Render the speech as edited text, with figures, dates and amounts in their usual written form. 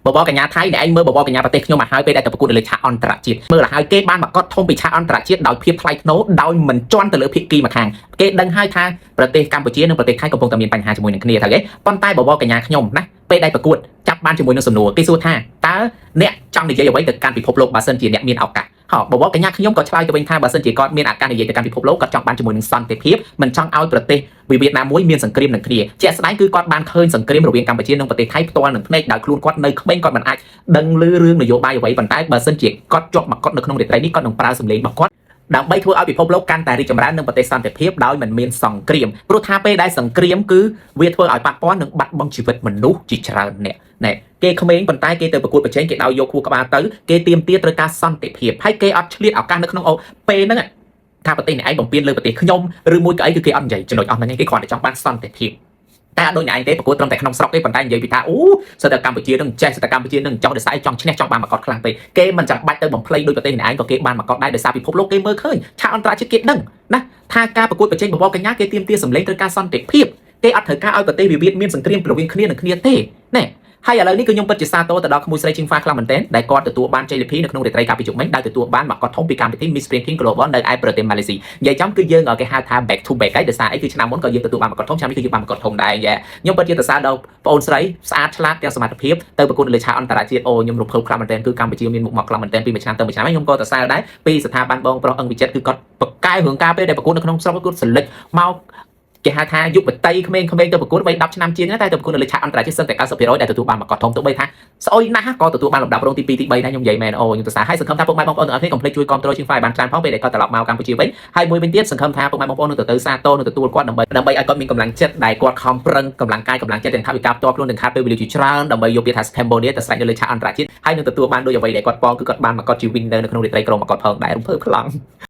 បបកញ្ញាថៃដែលឯងមើលបបកញ្ញាប្រទេសខ្ញុំមកហើយពេលដែលទៅប្រកួតលើឆាកអន្តរជាតិមើលឲ្យគេបានមកកត់ធំពីឆាកអន្តរជាតិដោយភាពថ្លៃថ្នូរដោយមិនជន់ទៅលើភាគីម្ខាងគេដឹងហើយថាប្រទេសកម្ពុជានិងប្រទេសថៃកំពុងតែមានបញ្ហាជាមួយនឹងគ្នាថាគេប៉ុន្តែបបកញ្ញាខ្ញុំណាពេលដែលប្រកួតចាប់បានជាមួយនឹងសំណួរគេសួរថាតើអ្នកចង់និយាយអ្វីទៅកាន់ពិភពលោកបើសិនជាអ្នកមានឱកាសបបកញ្ញាខ្ញុំក៏ឆ្លើយទៅវិញថាបើសិនជាគាត់មានឱកាសនិយាយទៅកាន់ពិភពលោកគាត់ចង់បានជាមួយនឹងសន្តិភាពមិនចង់ឲ្យប្រទេសវៀតណាមមួយមានសង្គ្រាមនឹងគ្នាជាក់ស្ដែងគឺគាត់បានឃើញសង្គ្រាមរវាងកម្ពុជានិងប្រទេសថៃផ្ទាល់នឹងភ្នែកដោយខ្លួនគាត់នៅក្មេងគាត់មិនអាចដឹងឮរឿងនយោបាយអ្វីប៉ុន្តែបើសិនជាគាត់ជាប់មកគាត់នៅក្នុងរាត្រីនេះគាត់នឹងប្រើសម្លេងរបស់គាត់ដើម្បីធ្វើឲ្យពិភពលោកកាន់តែរីកចម្រើននិងប្រទេសសន្តិភាពដោយមិនមានសង្គ្រាមព្រោះថាពេលដែលសង្គ្រាមគឺវាធ្វើឲ្យប៉ះពាល់និងបាត់បង់ជីវិតមនុស្សជាច្រើនអ្នកណែគេក្មេងប៉ុន្តែគេទៅប្រកួតប្រជែងគេដោយយកខួរក្បាលទៅគេទាមទារត្រូវការសន្តិភាពហើយគេអត់ឆ្លៀតឱកាសនៅក្នុងពេលហ្នឹងថាប្រទេសនេះឯងបំពេញលើប្រទេសខ្ញុំឬមួយក៏អីគឺគេអត់និយាយចំណុចអស់ហ្នឹងគេគ្រាន់តែចង់បានសន្តិភាពតែអត់ដូចអ្នកឯងទេប្រកួតត្រឹមតែក្នុងស្រុកទេប៉ុន្តែនិយាយពីថាអូសិតតែកម្ពុជានឹងចេះសិតតែកម្ពុជានឹងចង់ដោយសារចង់ឈ្នះចង់បានមកកត់ខ្លាំងពេកគេមិនចាំបាច់ទៅបំភ្លៃដោយប្រទេសអ្នកឯងក៏គេបានមកកត់ដែរដោយសារពិភពលោកគេមើលឃើញឆាកអន្តរជាតិគេដឹងណាថាការប្រកួតប្រជែងបបកញ្ញាគេទាមទារសម្លេងត្រូវការសន្តិភាពគេអត់ត្រូវការឲ្យប្រទេសវិវាទមានសង្គ្រាមរវាងគ្នានឹងគ្នាទេណែហើយឥឡូវនេះគឺខ្ញុំពិតជាសាទរទៅដល់ក្មួយស្រីជីងហ្វាខ្លាំងមែនទែនដែលគាត់ទទួលបានជ័យលាភីនៅក្នុងរាត្រីកាលពីជុំមិញដែលទទួលបានមកកត់ធំពីកម្មវិធី Miss Ranking Global នៅឯប្រទេសម៉ាឡេស៊ីនិយាយចំគឺយើងគេហៅថា back to back ហើយដោយសារអីគឺឆ្នាំមុនក៏យើងទទួលបានមកកត់ធំឆ្នាំនេះគឺយើងបានមកកត់ធំដែរខ្ញុំពិតជាសរសើរដល់បងអូនស្រីស្អាតឆ្លាតទាំងសមត្ថភាពទៅប្រកួតលើឆាកអន្តរជាតិអូខ្ញុំរំភើបខ្លាំងមែនទែនគឺកម្ពុជាមានមុខមកខ្លាំងមែនទែនពីមួយឆ្នាំទៅមួយឆ្នាំខ្ញុំក៏សរសើរដែរពីស្ថាប័នបងប្រុសអង្គវិចិត្រគឺគាត់បកកែរឿងការពេលដែលប្រកួតនៅក្នុងស្រុកគាត់សិលិចមកគេហៅថាយុវតីក្មេងៗទៅប្រកួត10ឆ្នាំជាងតែទៅប្រកួតនៅលើឆាកអន្តរជាតិសឹងតែ 90% ដែលទទួលបានមកកត់ធំទោះបីថាស្អុយណាស់ក៏ទទួលបានលំដាប់រងទី2ទី3ដែរខ្ញុំនិយាយមែនអូខ្ញុំសរសើរហើយសង្ឃឹមថាពុកម៉ែបងប្អូនទាំងអស់គ្នាកុំភ្លេចជួយគាំទ្រជាង File បានច្រើនផងពេលដែលគាត់ត្រឡប់មកកម្ពុជាវិញហើយមួយវិញទៀតសង្ឃឹមថាពុកម៉ែបងប្អូននឹងទៅសាទរនឹងទទួលគាត់ដើម្បីឲ្យគាត់មានកម្លាំងចិត្តដែលគាត់ខំប្រឹងកម្លាំងកាយកម្លាំងចិត្តទាំងថវិកាផ្ទាល់ខ្លួនទាំងខាតពេលវេលាជាច្រើនដើម្បីយកពាក្យថា Cambodia ទៅស្រេចនៅលើឆាកអន្តរជាតិហើយនឹងទទួលបានដោយអ្វីដែលគាត់ប៉ងគឺគាត់បានមកកត់ជា winner នៅក្នុងរាត្រីក្រុមមកកត់ផងដែររំភើបខ្លាំង